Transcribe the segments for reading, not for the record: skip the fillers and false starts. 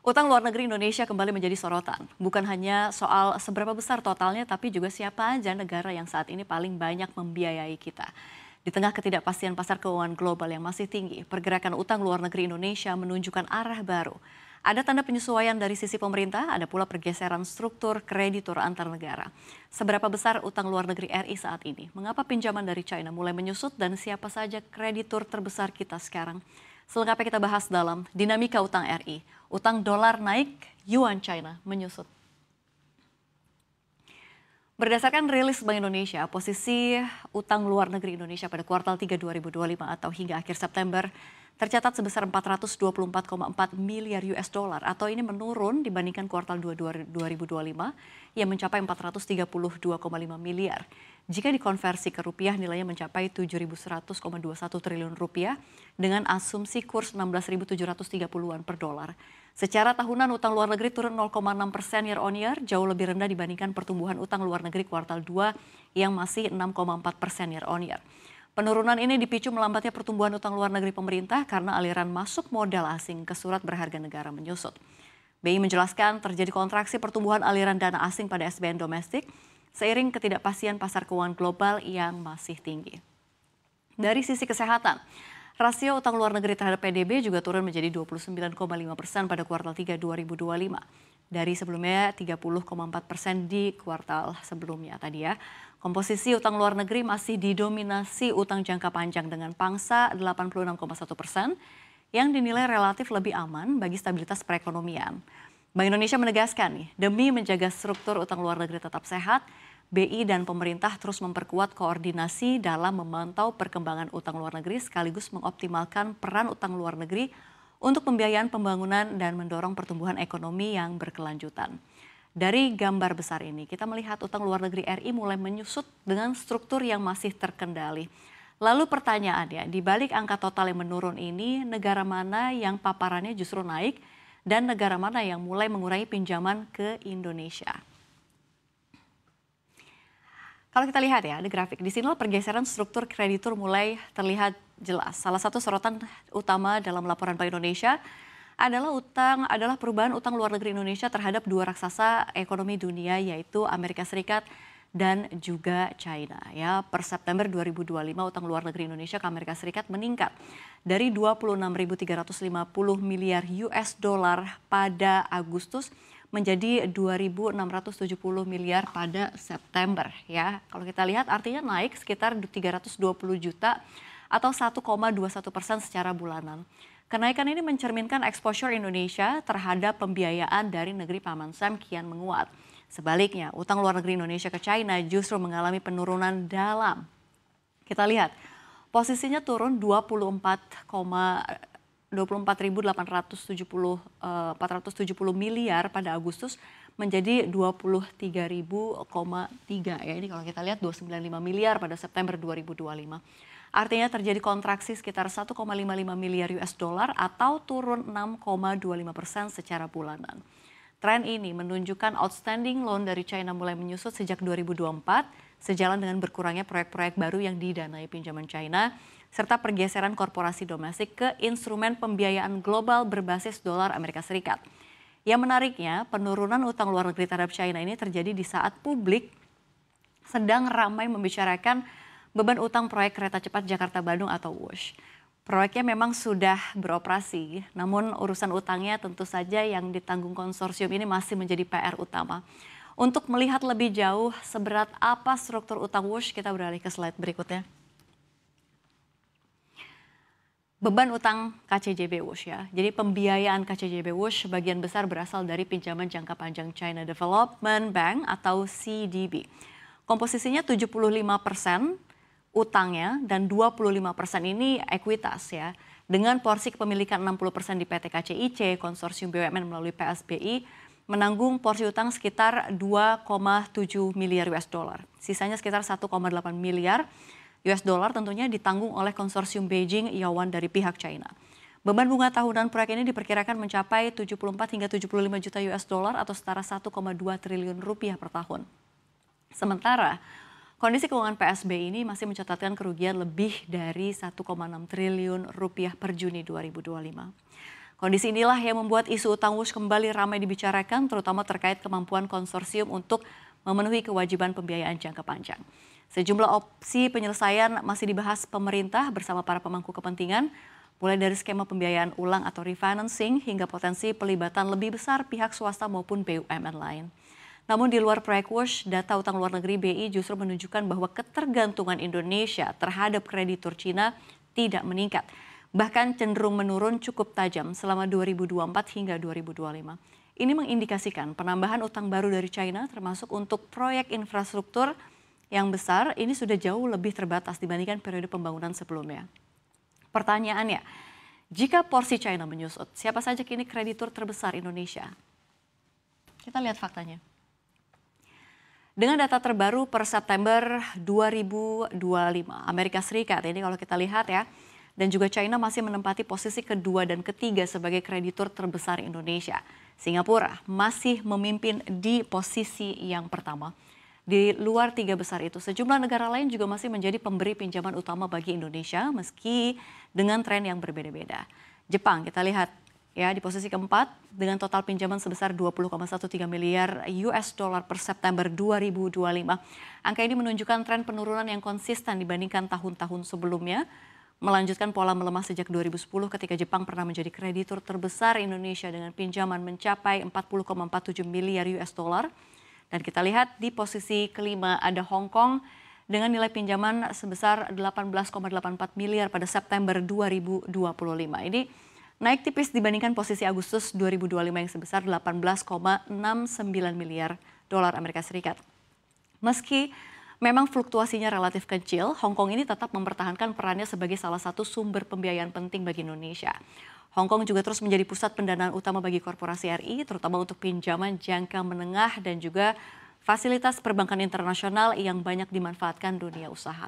Utang luar negeri Indonesia kembali menjadi sorotan. Bukan hanya soal seberapa besar totalnya, tapi juga siapa aja negara yang saat ini paling banyak membiayai kita. Di tengah ketidakpastian pasar keuangan global yang masih tinggi, pergerakan utang luar negeri Indonesia menunjukkan arah baru. Ada tanda penyesuaian dari sisi pemerintah, ada pula pergeseran struktur kreditur antar negara. Seberapa besar utang luar negeri RI saat ini? Mengapa pinjaman dari China mulai menyusut dan siapa saja kreditur terbesar kita sekarang? Selengkapnya kita bahas dalam dinamika utang RI. Utang dolar naik, yuan China menyusut. Berdasarkan rilis Bank Indonesia, posisi utang luar negeri Indonesia pada kuartal 3 2025 atau hingga akhir September tercatat sebesar 424,4 miliar US dollar atau ini menurun dibandingkan kuartal 2 2025 yang mencapai 432,5 miliar. Jika dikonversi ke rupiah nilainya mencapai 7.100,21 triliun rupiah dengan asumsi kurs 16.730-an per dolar. Secara tahunan utang luar negeri turun 0,6% year on year, jauh lebih rendah dibandingkan pertumbuhan utang luar negeri kuartal 2 yang masih 6,4% year on year. Penurunan ini dipicu melambatnya pertumbuhan utang luar negeri pemerintah karena aliran masuk modal asing ke surat berharga negara menyusut. BI menjelaskan terjadi kontraksi pertumbuhan aliran dana asing pada SBN domestik seiring ketidakpastian pasar keuangan global yang masih tinggi. Dari sisi kesehatan, rasio utang luar negeri terhadap PDB juga turun menjadi 29,5% pada kuartal 3 2025. Dari sebelumnya 30,4% di kuartal sebelumnya tadi ya. Komposisi utang luar negeri masih didominasi utang jangka panjang dengan pangsa 86,1% yang dinilai relatif lebih aman bagi stabilitas perekonomian. Bank Indonesia menegaskan nih, demi menjaga struktur utang luar negeri tetap sehat, BI dan pemerintah terus memperkuat koordinasi dalam memantau perkembangan utang luar negeri sekaligus mengoptimalkan peran utang luar negeri untuk pembiayaan pembangunan dan mendorong pertumbuhan ekonomi yang berkelanjutan. Dari gambar besar ini, kita melihat utang luar negeri RI mulai menyusut dengan struktur yang masih terkendali. Lalu pertanyaannya, di balik angka total yang menurun ini, negara mana yang paparannya justru naik dan negara mana yang mulai mengurangi pinjaman ke Indonesia? Kalau kita lihat ya, ada grafik. Di sinilah pergeseran struktur kreditur mulai terlihat jelas. Salah satu sorotan utama dalam laporan Bank Indonesia adalah perubahan utang luar negeri Indonesia terhadap dua raksasa ekonomi dunia yaitu Amerika Serikat dan juga China. Ya, per September 2025 utang luar negeri Indonesia ke Amerika Serikat meningkat dari 26.350 miliar US dollar pada Agustus menjadi 2.670 miliar pada September ya. Kalau kita lihat artinya naik sekitar 320 juta atau 1,21% secara bulanan. Kenaikan ini mencerminkan exposure Indonesia terhadap pembiayaan dari negeri Paman Sam kian menguat. Sebaliknya, utang luar negeri Indonesia ke China justru mengalami penurunan dalam. Kita lihat, posisinya turun 24.870 miliar pada Agustus menjadi 23.000,3 ya. Ini kalau kita lihat 295 miliar pada September 2025. Artinya terjadi kontraksi sekitar 1,55 miliar US dollar atau turun 6,25% secara bulanan. Tren ini menunjukkan outstanding loan dari China mulai menyusut sejak 2024, sejalan dengan berkurangnya proyek-proyek baru yang didanai pinjaman China, serta pergeseran korporasi domestik ke instrumen pembiayaan global berbasis dolar Amerika Serikat. Yang menariknya, penurunan utang luar negeri terhadap China ini terjadi di saat publik sedang ramai membicarakan beban utang proyek kereta cepat Jakarta-Bandung atau WUSH. Proyeknya memang sudah beroperasi, namun urusan utangnya tentu saja yang ditanggung konsorsium ini masih menjadi PR utama. Untuk melihat lebih jauh seberat apa struktur utang WUSH, kita beralih ke slide berikutnya. Beban utang KCJB WUSH ya. Jadi pembiayaan KCJB WUSH sebagian besar berasal dari pinjaman jangka panjang China Development Bank atau CDB. Komposisinya 75% utangnya dan 25% ini ekuitas ya. Dengan porsi kepemilikan 60% di PT KCIC, konsorsium BUMN melalui PSBI, menanggung porsi utang sekitar 2,7 miliar US dollar. Sisanya sekitar 1,8 miliar US dollar tentunya ditanggung oleh konsorsium Beijing Yaowan dari pihak China. Beban bunga tahunan proyek ini diperkirakan mencapai 74 hingga 75 juta US dollar atau setara 1,2 triliun rupiah per tahun. Sementara kondisi keuangan PSBI ini masih mencatatkan kerugian lebih dari 1,6 triliun rupiah per Juni 2025. Kondisi inilah yang membuat isu utang Wush kembali ramai dibicarakan, terutama terkait kemampuan konsorsium untuk memenuhi kewajiban pembiayaan jangka panjang. Sejumlah opsi penyelesaian masih dibahas pemerintah bersama para pemangku kepentingan, mulai dari skema pembiayaan ulang atau refinancing hingga potensi pelibatan lebih besar pihak swasta maupun BUMN lain. Namun di luar proyek Wush, data utang luar negeri BI justru menunjukkan bahwa ketergantungan Indonesia terhadap kreditur Cina tidak meningkat. Bahkan cenderung menurun cukup tajam selama 2024 hingga 2025. Ini mengindikasikan penambahan utang baru dari China termasuk untuk proyek infrastruktur yang besar ini sudah jauh lebih terbatas dibandingkan periode pembangunan sebelumnya. Pertanyaannya, jika porsi China menyusut, siapa saja kini kreditur terbesar Indonesia? Kita lihat faktanya. Dengan data terbaru per September 2025, Amerika Serikat ini kalau kita lihat ya, dan juga China masih menempati posisi kedua dan ketiga sebagai kreditur terbesar Indonesia. Singapura masih memimpin di posisi yang pertama. Di luar tiga besar itu, sejumlah negara lain juga masih menjadi pemberi pinjaman utama bagi Indonesia meski dengan tren yang berbeda-beda. Jepang kita lihat ya di posisi keempat dengan total pinjaman sebesar 20,13 miliar US dollar per September 2025. Angka ini menunjukkan tren penurunan yang konsisten dibandingkan tahun-tahun sebelumnya, melanjutkan pola melemah sejak 2010 ketika Jepang pernah menjadi kreditur terbesar Indonesia dengan pinjaman mencapai 40,47 miliar US dollar. Dan kita lihat di posisi kelima ada Hong Kong dengan nilai pinjaman sebesar 18,84 miliar pada September 2025. Ini naik tipis dibandingkan posisi Agustus 2025 yang sebesar 18,69 miliar dolar Amerika Serikat. Meski memang fluktuasinya relatif kecil, Hong Kong ini tetap mempertahankan perannya sebagai salah satu sumber pembiayaan penting bagi Indonesia. Hong Kong juga terus menjadi pusat pendanaan utama bagi korporasi RI, terutama untuk pinjaman jangka menengah dan juga fasilitas perbankan internasional yang banyak dimanfaatkan dunia usaha.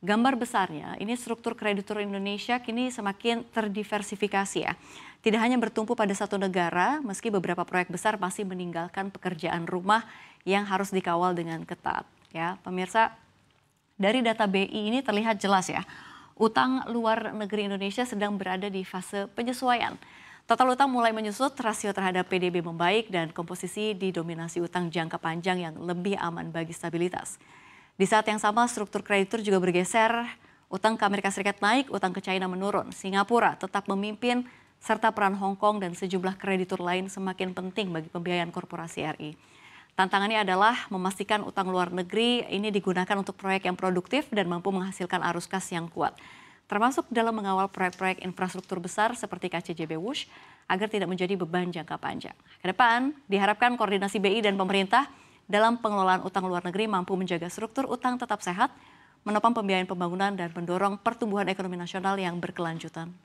Gambar besarnya, ini struktur kreditur Indonesia kini semakin terdiversifikasi ya. Tidak hanya bertumpu pada satu negara, meski beberapa proyek besar masih meninggalkan pekerjaan rumah yang harus dikawal dengan ketat. Ya, pemirsa, dari data BI ini terlihat jelas ya, utang luar negeri Indonesia sedang berada di fase penyesuaian. Total utang mulai menyusut, rasio terhadap PDB membaik, dan komposisi didominasi utang jangka panjang yang lebih aman bagi stabilitas. Di saat yang sama, struktur kreditur juga bergeser, utang ke Amerika Serikat naik, utang ke China menurun. Singapura tetap memimpin, serta peran Hong Kong dan sejumlah kreditur lain semakin penting bagi pembiayaan korporasi RI. Tantangannya adalah memastikan utang luar negeri ini digunakan untuk proyek yang produktif dan mampu menghasilkan arus kas yang kuat. Termasuk dalam mengawal proyek-proyek infrastruktur besar seperti KCJB Wush agar tidak menjadi beban jangka panjang. Ke depan, diharapkan koordinasi BI dan pemerintah dalam pengelolaan utang luar negeri mampu menjaga struktur utang tetap sehat, menopang pembiayaan pembangunan dan mendorong pertumbuhan ekonomi nasional yang berkelanjutan.